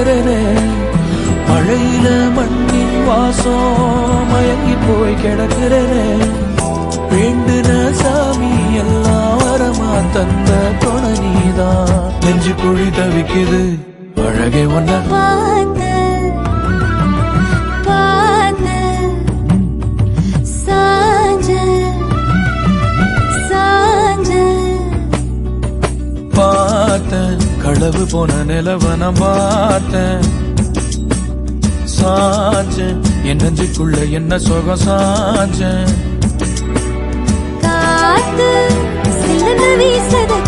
கிடக்குறேனே மழையில மண்ணின் வாசம் மயங்கி போய் கிடக்குறேனே வேண்டுன சாமி எல்லாம் வரமா தந்த துணை நீதான் நெஞ்சு குழி தவிக்குது அழகே ஒன்ன பார்த்தேன் களவு போன நிலவன பார்த்தேன் சாஞ்சேன் என் நெஞ்சுக்குள்ள என்ன சுகம் சாஞ்சேன் காத்து சிலது வீசத